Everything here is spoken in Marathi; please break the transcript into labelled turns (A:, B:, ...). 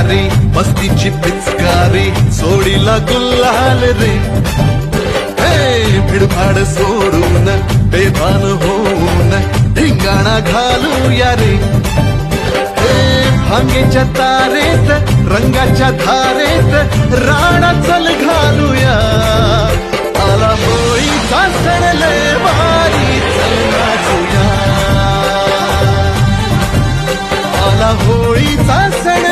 A: भारी मस्तीची पिचकारी सोडीला गुल्हाल रे भिडभाड सोडून बेभान होऊन धिंगाणा घालूया रे भांगेच्या तारेत रंगाच्या धारेत राणा चल घालूया आला होळीचा सण लय भारी चल नाचूया आला होळीचा सण